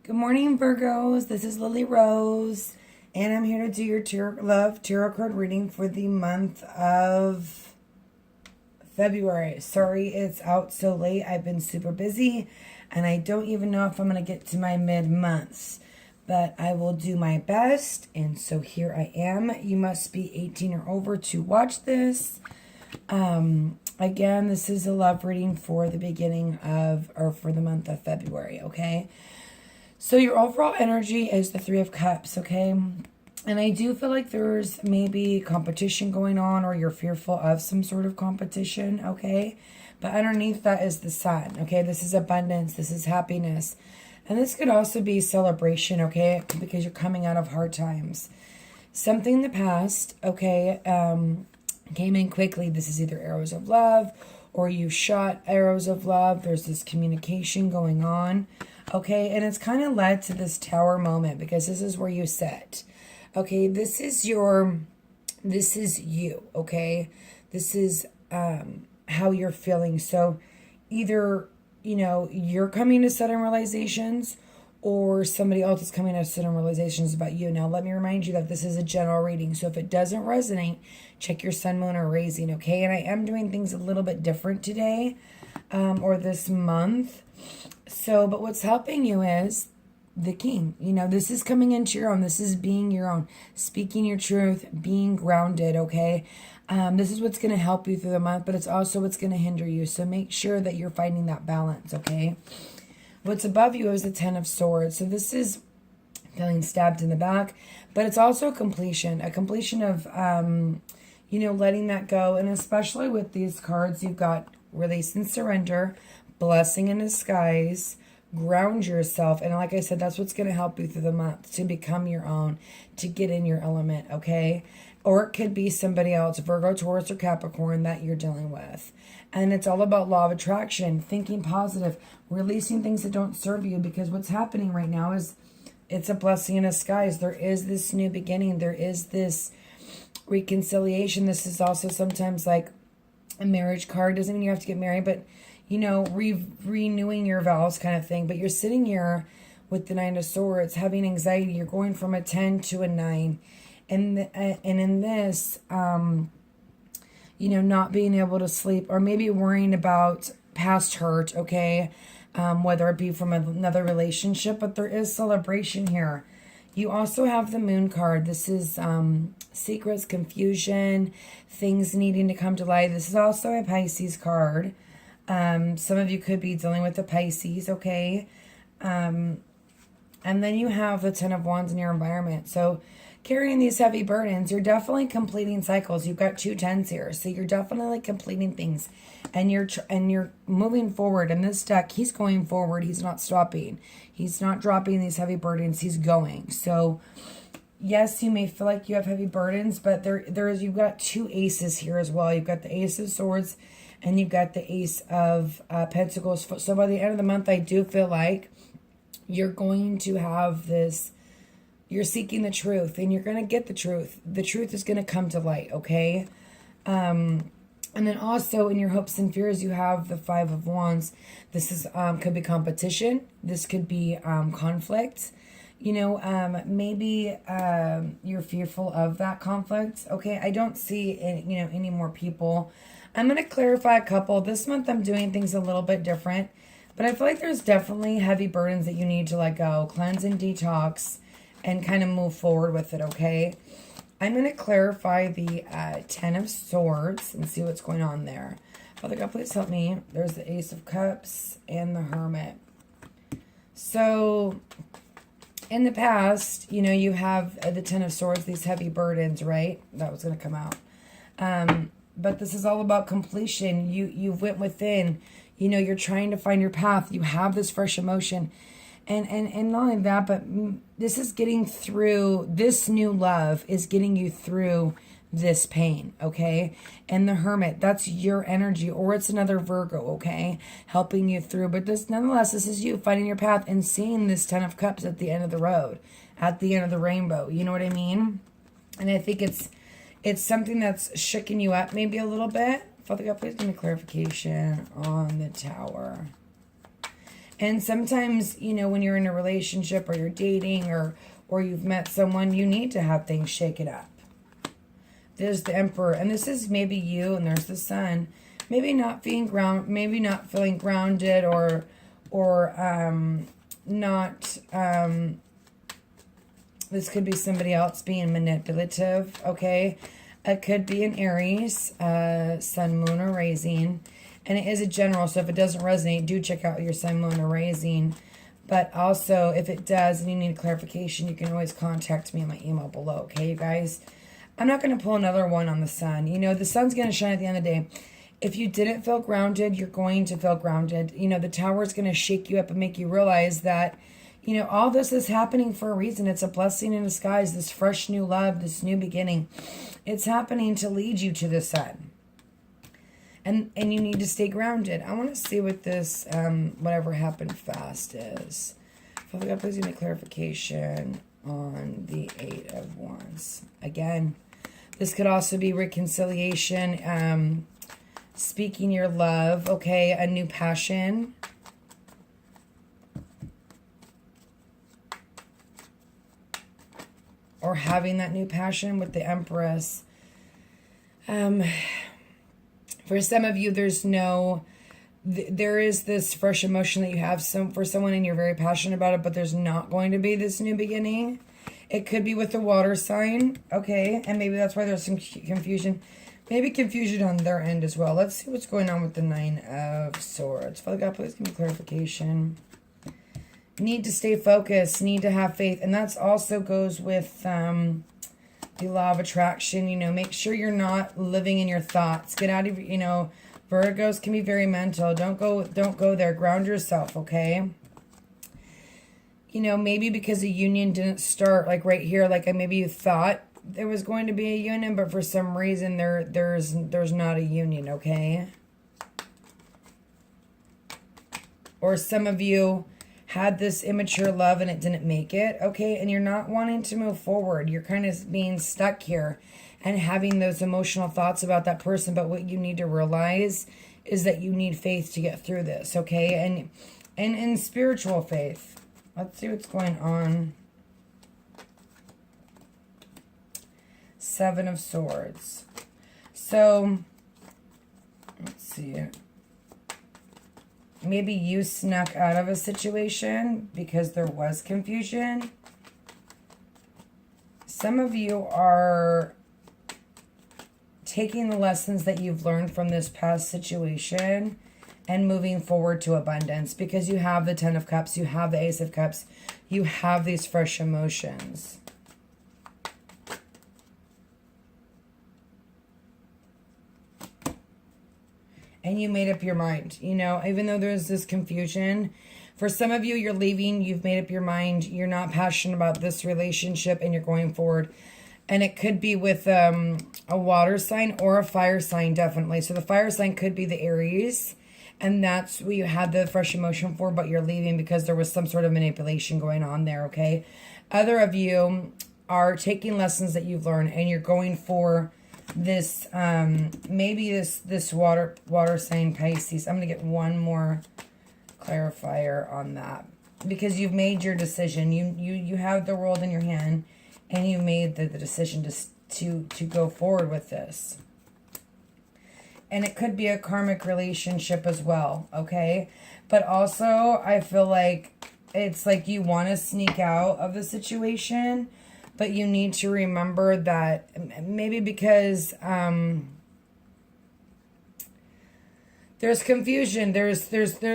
Good morning, Virgos. This is Lily Rose, and I'm here to do your tarot card reading for the month of February. Sorry it's out so late. I've been super busy, and I don't even know if I'm going to get to my mid-months, but I will do my best, and so here I am. You must be 18 or over to watch this. Again, this is a love reading for the beginning of, or for the month of February, okay? So your overall energy is the Three of Cups, okay? And I do feel like there's maybe competition going on, or you're fearful of some sort of competition, okay? But underneath that is the Sun, okay? This is abundance. This is happiness. And this could also be celebration, okay? Because you're coming out of hard times. Something in the past, okay, came in quickly. This is either arrows of love, or you shot arrows of love. There's this communication going on. Okay, and it's kind of led to this Tower moment, because this is where you sit. Okay, this is you, okay? This is how you're feeling. So either, you're coming to sudden realizations, or somebody else is coming to sudden realizations about you. Now, let me remind you that this is a general reading. So if it doesn't resonate, check your sun, moon, or rising, okay? And I am doing things a little bit different today, or this month. So, but what's helping you is the King. This is coming into your own. This is being your own, speaking your truth, being grounded, okay? This is what's going to help you through the month, but it's also what's going to hinder you. So make sure that you're finding that balance, okay? What's above you is the Ten of Swords. So this is feeling stabbed in the back, but it's also a completion of, letting that go. And especially with these cards, you've got release and surrender, blessing in disguise, ground yourself. And like I said, that's what's going to help you through the month, to become your own, to get in your element, okay? Or it could be somebody else, Virgo, Taurus, or Capricorn, that you're dealing with. And it's all about law of attraction, thinking positive, releasing things that don't serve you, because what's happening right now is it's a blessing in disguise. There is this new beginning. There is this reconciliation. This is also sometimes like a marriage card. Doesn't mean you have to get married, but renewing your vows kind of thing. But you're sitting here with the Nine of Swords, having anxiety. You're going from a 10 to a 9. And in this, not being able to sleep, or maybe worrying about past hurt, okay? Whether it be from another relationship, but there is celebration here. You also have the Moon card. This is secrets, confusion, things needing to come to light. This is also a Pisces card. Some of you could be dealing with the Pisces, okay? And then you have the Ten of Wands in your environment. So carrying these heavy burdens, you're definitely completing cycles. You've got 2 tens here. So you're definitely completing things. And you're moving forward. In this deck, he's going forward. He's not stopping. He's not dropping these heavy burdens. He's going. So yes, you may feel like you have heavy burdens, but you've got 2 aces here as well. You've got the Ace of Swords, and you've got the Ace of Pentacles. So by the end of the month, I do feel like you're going to have this, you're seeking the truth, and you're going to get the truth. The truth is going to come to light, okay? And then also in your hopes and fears, you have the Five of Wands. This is could be competition. This could be conflict. Maybe you're fearful of that conflict, okay? I don't see, any more people. I'm going to clarify a couple. This month I'm doing things a little bit different, but I feel like there's definitely heavy burdens that you need to let go, cleanse and detox, and kind of move forward with it, okay? I'm going to clarify the Ten of Swords and see what's going on there. Father God, please help me. There's the Ace of Cups and the Hermit. So in the past, you have the Ten of Swords, these heavy burdens, right? That was going to come out. But this is all about completion. You went within. You're trying to find your path. You have this fresh emotion. And not only that, but this is getting through, this new love is getting you through this pain, okay? And the Hermit, that's your energy, or it's another Virgo, okay? Helping you through. But nonetheless, this is you finding your path and seeing this Ten of Cups at the end of the road, at the end of the rainbow. You know what I mean? And I think it's something that's shaking you up maybe a little bit. Father God, please give me clarification on the Tower. And sometimes, you know, when you're in a relationship or you're dating or you've met someone, you need to have things shake it up. There's the Emperor, and this is maybe you, and there's the Sun. Maybe not feeling grounded or not. This could be somebody else being manipulative. Okay, it could be an Aries, Sun, Moon, or Rising, and it is a general. So if it doesn't resonate, do check out your Sun, Moon, or Rising. But also, if it does and you need clarification, you can always contact me on my email below. Okay, you guys. I'm not going to pull another one on the Sun. You know, the Sun's going to shine at the end of the day. If you didn't feel grounded, you're going to feel grounded. You know, the Tower is going to shake you up and make you realize that, you know, all this is happening for a reason. It's a blessing in disguise, this fresh new love, this new beginning. It's happening to lead you to the Sun. And you need to stay grounded. I want to see what this, whatever happened fast is. Father God, please give me clarification on the Eight of Wands. Again, this could also be reconciliation, speaking your love, okay, a new passion. Or having that new passion with the Empress. For some of you, there is this fresh emotion that you have for someone and you're very passionate about it, but there's not going to be this new beginning. It could be with the water sign, okay? And maybe that's why there's some confusion. Maybe confusion on their end as well. Let's see what's going on with the Nine of Swords. Father God, please give me clarification. Need to stay focused, need to have faith. And that also goes with the law of attraction. You know, make sure you're not living in your thoughts. Get out of, you know, Virgos can be very mental. Don't go there. Ground yourself, okay? You know, maybe because a union didn't start like right here, like maybe you thought there was going to be a union, but for some reason there's not a union, okay? Or some of you had this immature love and it didn't make it, okay? And you're not wanting to move forward. You're kind of being stuck here and having those emotional thoughts about that person. But what you need to realize is that you need faith to get through this, okay? And in spiritual faith. Let's see what's going on. Seven of Swords. So, let's see. Maybe you snuck out of a situation because there was confusion. Some of you are taking the lessons that you've learned from this past situation and moving forward to abundance because you have the Ten of Cups, you have the Ace of Cups, you have these fresh emotions. And you made up your mind, you know, even though there's this confusion. For some of you, you're leaving, you've made up your mind, you're not passionate about this relationship and you're going forward. And it could be with a water sign or a fire sign, definitely. So the fire sign could be the Aries. And that's what you had the fresh emotion for, but you're leaving because there was some sort of manipulation going on there, okay? Other of you are taking lessons that you've learned and you're going for this, maybe this water sign Pisces. I'm going to get one more clarifier on that because you've made your decision. You have the world in your hand and you made the decision to go forward with this. And it could be a karmic relationship as well, okay? But also, I feel like it's like you want to sneak out of the situation, but you need to remember that maybe because there's confusion, there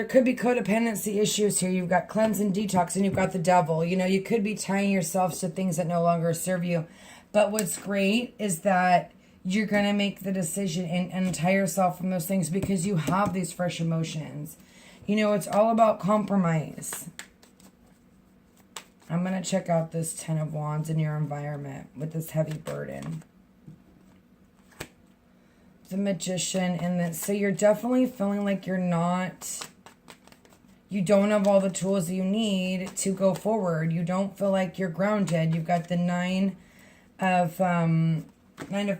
could be codependency issues here. You've got cleanse and detox, and you've got the devil. You know, you could be tying yourself to things that no longer serve you. But what's great is that you're going to make the decision and tie yourself from those things because you have these fresh emotions. You know, it's all about compromise. I'm going to check out this Ten of Wands in your environment with this heavy burden. The Magician and this. So you're definitely feeling like you don't have all the tools you need to go forward. You don't feel like you're grounded. You've got the Nine of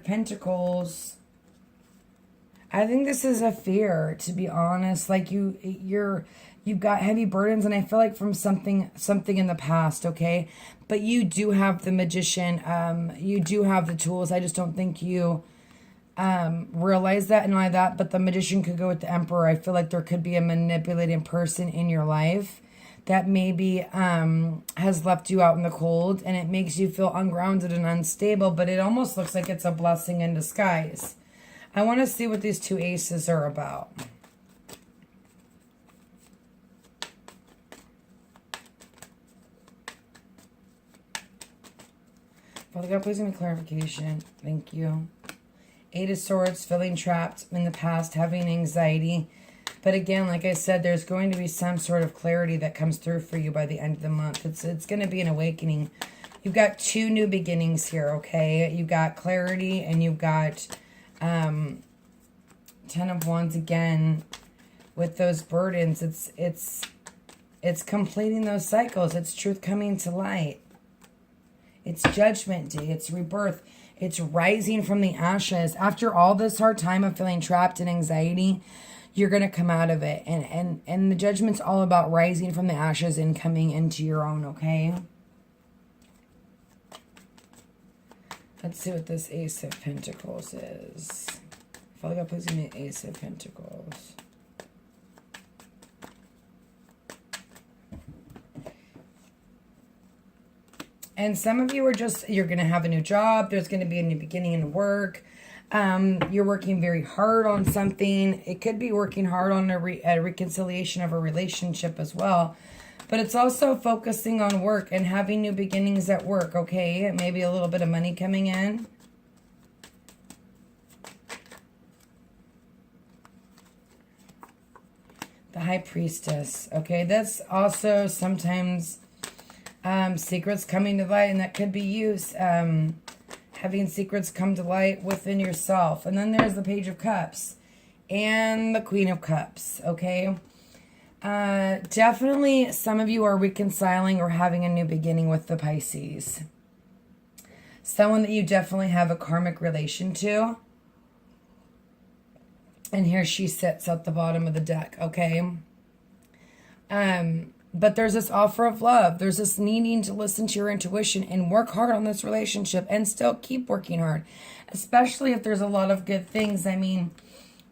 Pentacles. I think this is a fear, to be honest. Like you're You've got heavy burdens, and I feel like from something in the past, okay? But you do have the magician. You do have the tools. I just don't think you realize that. And not only that, but the magician could go with the emperor. I feel like there could be a manipulating person in your life that maybe has left you out in the cold, and it makes you feel ungrounded and unstable, but it almost looks like it's a blessing in disguise. I want to see what these two aces are about. Father God, please give me clarification. Thank you. Eight of Swords, feeling trapped in the past, having anxiety. But again, like I said, there's going to be some sort of clarity that comes through for you by the end of the month. It's going to be an awakening. You've got two new beginnings here, okay? You've got clarity, and you've got 10 of Wands again with those burdens. It's completing those cycles. It's truth coming to light. It's Judgment Day. It's rebirth. It's rising from the ashes. After all this hard time of feeling trapped in anxiety, you're going to come out of it. And the Judgment's all about rising from the ashes and coming into your own, okay? Let's see what this Ace of Pentacles is. Father God, please give me Ace of Pentacles. And some of you are just, you're going to have a new job. There's going to be a new beginning in work. You're working very hard on something. It could be working hard on a reconciliation of a relationship as well. But it's also focusing on work and having new beginnings at work, okay? Maybe a little bit of money coming in. The High Priestess, okay? That's also sometimes secrets coming to light, and that could be used. Having secrets come to light within yourself. And then there's the Page of Cups and the Queen of Cups, okay? Definitely some of you are reconciling or having a new beginning with the Pisces. Someone that you definitely have a karmic relation to. And here she sits at the bottom of the deck, okay? But there's this offer of love. There's this needing to listen to your intuition and work hard on this relationship and still keep working hard. Especially if there's a lot of good things. I mean,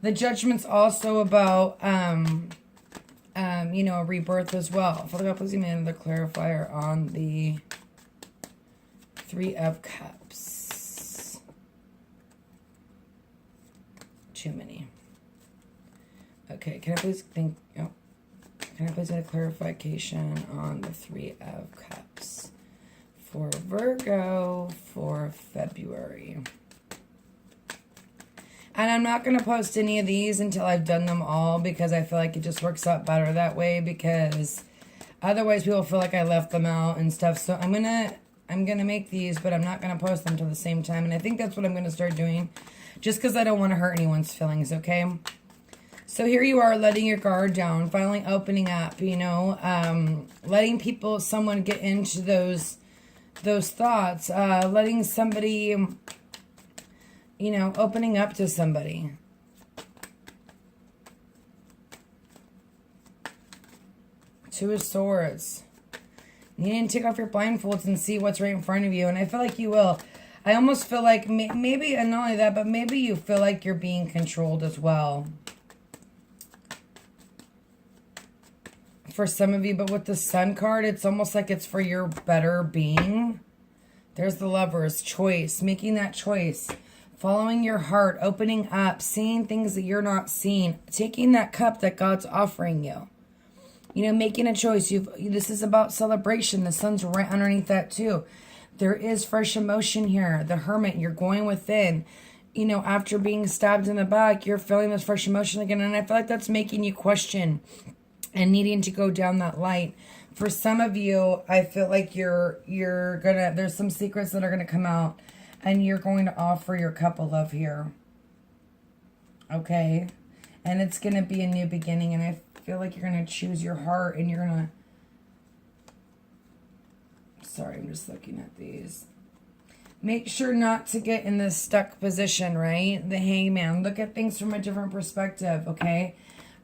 the Judgment's also about, you know, a rebirth as well. Father God, please give me another clarifier on the Three of Cups. Too many. Okay, can I please think... Oh. Can I please get a clarification on the Three of Cups for Virgo for February? And I'm not going to post any of these until I've done them all, because I feel like it just works out better that way, because otherwise people feel like I left them out and stuff. So I'm gonna make these, but I'm not going to post them till the same time. And I think that's what I'm going to start doing, just because I don't want to hurt anyone's feelings, okay? So here you are, letting your guard down, finally opening up, you know, letting someone get into those thoughts, letting somebody, you know, opening up to somebody. Two of Swords. Needing to take off your blindfolds and see what's right in front of you. And I feel like you will. I almost feel like maybe, and not only that, but maybe you feel like you're being controlled as well. For some of you, but with the Sun card, it's almost like it's for your better being. There's the Lovers, choice, making that choice, following your heart, opening up, seeing things that you're not seeing, taking that cup that God's offering you. You know, making a choice. This is about celebration. The Sun's right underneath that too. There is fresh emotion here. The Hermit, you're going within. You know, after being stabbed in the back, you're feeling this fresh emotion again. And I feel like that's making you question and needing to go down that light. For some of you, I feel like there's some secrets that are gonna come out, and you're going to offer your cup of love here. Okay? And it's gonna be a new beginning, and I feel like you're gonna choose your heart, and you're gonna... Sorry, I'm just looking at these. Make sure not to get in this stuck position, right? The Hangman. Look at things from a different perspective, okay?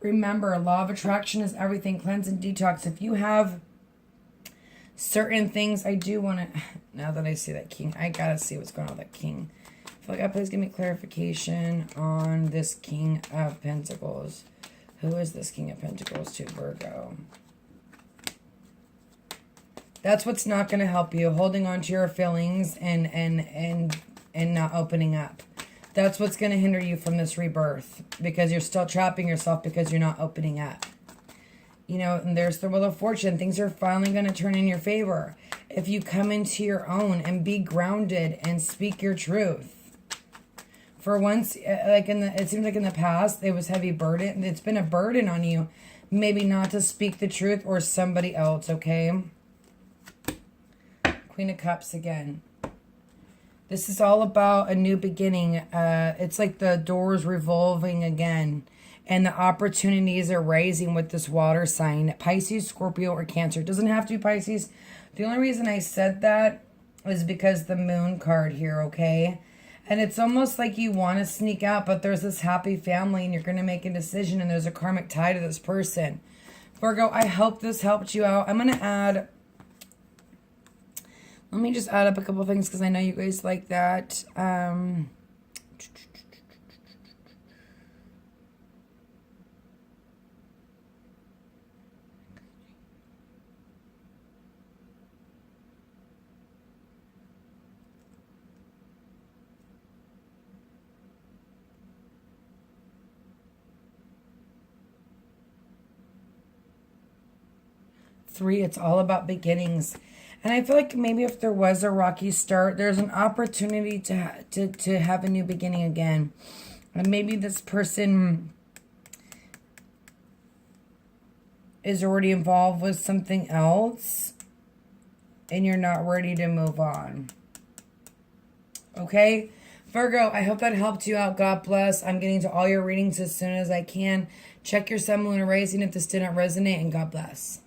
Remember, law of attraction is everything. Cleanse and detox. If you have certain things, I do want to, now that I see that king, I got to see what's going on with that king. I feel like, please give me clarification on this King of Pentacles. Who is this King of Pentacles to Virgo? That's what's not going to help you. Holding on to your feelings and not opening up. That's what's going to hinder you from this rebirth. Because you're still trapping yourself because you're not opening up. You know, and there's the Wheel of Fortune. Things are finally going to turn in your favor. If you come into your own and be grounded and speak your truth. For once, like it seems like in the past, it was heavy burden. It's been a burden on you. Maybe not to speak the truth or somebody else, okay? Queen of Cups again. This is all about a new beginning. It's like the doors revolving again. And the opportunities are rising with this water sign. Pisces, Scorpio, or Cancer. It doesn't have to be Pisces. The only reason I said that is because the moon card here, okay? And it's almost like you want to sneak out, but there's this happy family and you're going to make a decision and there's a karmic tie to this person. Virgo, I hope this helped you out. I'm going to add... Let me just add up a couple things because I know you guys like that. 3, it's all about beginnings. And I feel like maybe if there was a rocky start, there's an opportunity to have a new beginning again. And maybe this person is already involved with something else and you're not ready to move on. Okay? Virgo, I hope that helped you out. God bless. I'm getting to all your readings as soon as I can. Check your sun, moon, and rising if this didn't resonate, and God bless.